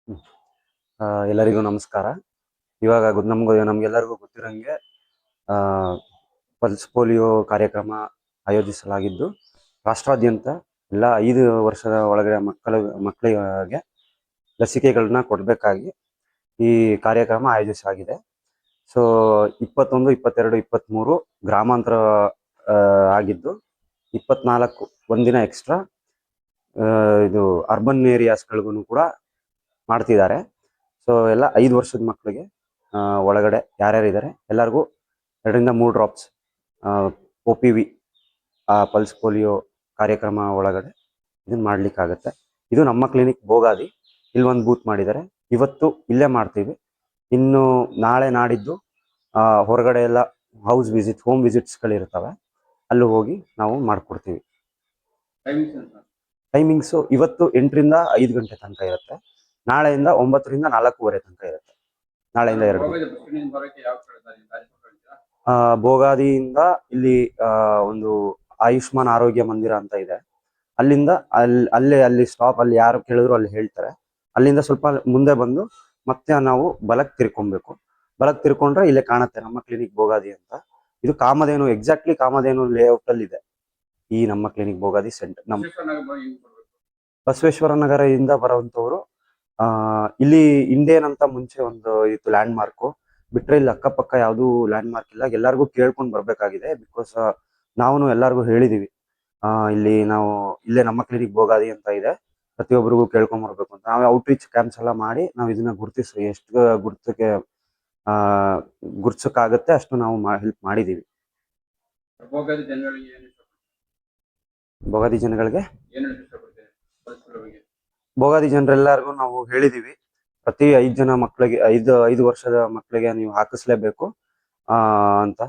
ಹ್ಮ್. ಎಲ್ಲರಿಗೂ ನಮಸ್ಕಾರ. ಇವಾಗ ನಮ್ಗೆಲ್ಲರಿಗೂ ಗೊತ್ತಿರಂಗೆ ಪಲ್ಸ್ ಪೋಲಿಯೋ ಕಾರ್ಯಕ್ರಮ ಆಯೋಜಿಸಲಾಗಿದ್ದು, ರಾಷ್ಟ್ರಾದ್ಯಂತ ಎಲ್ಲ 5 ವರ್ಷದ ಒಳಗಡೆ ಮಕ್ಕಳಿಗೆ ಲಸಿಕೆಗಳನ್ನ ಕೊಡಬೇಕಾಗಿ ಈ ಕಾರ್ಯಕ್ರಮ ಆಯೋಜಿಸಲಾಗಿದೆ. ಸೊ 21, 22, 23 ಗ್ರಾಮಾಂತರ ಆಗಿದ್ದು, 24 ಒಂದಿನ ಎಕ್ಸ್ಟ್ರಾ ಇದು ಅರ್ಬನ್ ಏರಿಯಾಸ್ಗಳಿಗೂ ಕೂಡ ಮಾಡ್ತಿದ್ದಾರೆ. ಸೊ ಎಲ್ಲ 5 ವರ್ಷದ ಮಕ್ಕಳಿಗೆ ಒಳಗಡೆ ಯಾರ್ಯಾರಿದ್ದಾರೆ ಎಲ್ಲರಿಗೂ 2ರಿಂದ 3 ಡ್ರಾಪ್ಸ್ OPV ಪಲ್ಸ್ ಪೋಲಿಯೋ ಕಾರ್ಯಕ್ರಮ ಒಳಗಡೆ ಇದನ್ನು ಮಾಡ್ಲಿಕ್ಕಾಗತ್ತೆ. ಇದು ನಮ್ಮ ಕ್ಲಿನಿಕ್ ಬೋಗಾದಿ. ಇಲ್ಲಿ ಒಂದು ಬೂತ್ ಮಾಡಿದ್ದಾರೆ. ಇವತ್ತು ಇಲ್ಲೇ ಮಾಡ್ತೀವಿ. ಇನ್ನು ನಾಳೆ ನಾಡಿದ್ದು ಹೊರಗಡೆ ಎಲ್ಲ ಹೋಮ್ ವಿಸಿಟ್ಸ್ಗಳಿರ್ತವೆ, ಅಲ್ಲಿ ಹೋಗಿ ನಾವು ಮಾಡ್ಕೊಡ್ತೀವಿ. ಟೈಮಿಂಗ್ಸು ಇವತ್ತು 8ರಿಂದ 5 ಗಂಟೆ ತನಕ ಇರುತ್ತೆ. ನಾಳೆಯಿಂದ 9ರಿಂದ 4:15 ತನಕ ಇರುತ್ತೆ. ನಾಳೆಯಿಂದ 2 ಬೋಗಾದಿಯಿಂದ ಇಲ್ಲಿ ಒಂದು ಆಯುಷ್ಮಾನ್ ಆರೋಗ್ಯ ಮಂದಿರ ಅಂತ ಇದೆ. ಅಲ್ಲಿಂದ ಅಲ್ಲಿ ಸ್ಟಾಪ್, ಅಲ್ಲಿ ಯಾರು ಕೇಳಿದ್ರು ಅಲ್ಲಿ ಹೇಳ್ತಾರೆ. ಅಲ್ಲಿಂದ ಸ್ವಲ್ಪ ಮುಂದೆ ಬಂದು ಮತ್ತೆ ನಾವು ಬಲಕ್ಕೆ ತಿರ್ಕೊಬೇಕು. ಬಲಕ್ಕೆ ತಿರ್ಕೊಂಡ್ರೆ ಇಲ್ಲೇ ಕಾಣುತ್ತೆ ನಮ್ಮ ಕ್ಲಿನಿಕ್ ಬೋಗಾದಿ ಅಂತ. ಇದು ಕಾಮಧೇನು, ಎಕ್ಸಾಕ್ಟ್ಲಿ ಕಾಮಧೇನು ಲೇಔಟ್ ಅಲ್ಲಿ ಇದೆ ಈ ನಮ್ಮ ಕ್ಲಿನಿಕ್ ಬೋಗಾದಿ ಸೆಂಟರ್. ಬಸವೇಶ್ವರ ನಗರದಿಂದ ಬರುವಂತವ್ರು ಇಲ್ಲಿ ಇಂಡಿಯನ್ ಅಂತ ಮುಂಚೆ ಒಂದು ಇತ್ತು ಲ್ಯಾಂಡ್ ಮಾರ್ಕ್, ಬಿಟ್ರೆ ಇಲ್ಲಿ ಅಕ್ಕಪಕ್ಕ ಯಾವ್ದು ಲ್ಯಾಂಡ್ ಮಾರ್ಕ್ ಇಲ್ಲ. ಎಲ್ಲರಿಗೂ ಕೇಳ್ಕೊಂಡು ಬರ್ಬೇಕಾಗಿದೆ. ಬಿಕಾಸ್ ನಾವು ಎಲ್ಲರಿಗೂ ಹೇಳಿದೀವಿ ಇಲ್ಲಿ ನಾವು ಇಲ್ಲೇ ನಮ್ಮ ಕ್ಲಿನಿಕ್ ಬೋಗಾದಿ ಅಂತ ಇದೆ, ಪ್ರತಿಯೊಬ್ಬರಿಗೂ ಕೇಳ್ಕೊಂಡ್ ಬರ್ಬೇಕು ಅಂತ. ನಾವು ಔಟ್ರೀಚ್ ಕ್ಯಾಂಪ್ಸ್ ಎಲ್ಲ ಮಾಡಿ ನಾವು ಇದನ್ನ ಗುರುತಿಸಿ ಎಷ್ಟು ಗುರ್ಸಕ್ಕಾಗತ್ತೆ ಅಷ್ಟು ನಾವು ಹೆಲ್ಪ್ ಮಾಡಿದೀವಿ. ಬೋಗಾದಿ ಜನಗಳಿಗೆ ಬೋಗಾದಿ ಜನರೆಲ್ಲರಿಗೂ ನಾವು ಹೇಳಿದೀವಿ, ಪ್ರತಿ 5 ಜನ ಮಕ್ಕಳಿಗೆ 5 ವರ್ಷದ ಮಕ್ಕಳಿಗೆ ನೀವು ಹಾಕಿಸ್ಲೇಬೇಕು ಅಂತ.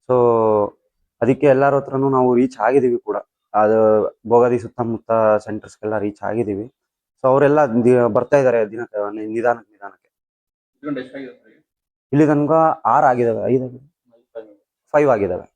ಸೊ ಅದಕ್ಕೆ ಎಲ್ಲರ ಹತ್ರನೂ ನಾವು ರೀಚ್ ಆಗಿದೀವಿ ಕೂಡ. ಅದು ಬೋಗಾದಿ ಸುತ್ತಮುತ್ತ ಸೆಂಟರ್ಸ್ಗೆಲ್ಲ ರೀಚ್ ಆಗಿದೀವಿ. ಸೊ ಅವರೆಲ್ಲ ಬರ್ತಾ ಇದಾರೆ ನಿಧಾನಕ್ಕೆ. ಇಲ್ಲಿ ತನಕ 6 ಆಗಿದಾವೆ, 5 ಆಗಿದಾವೆ.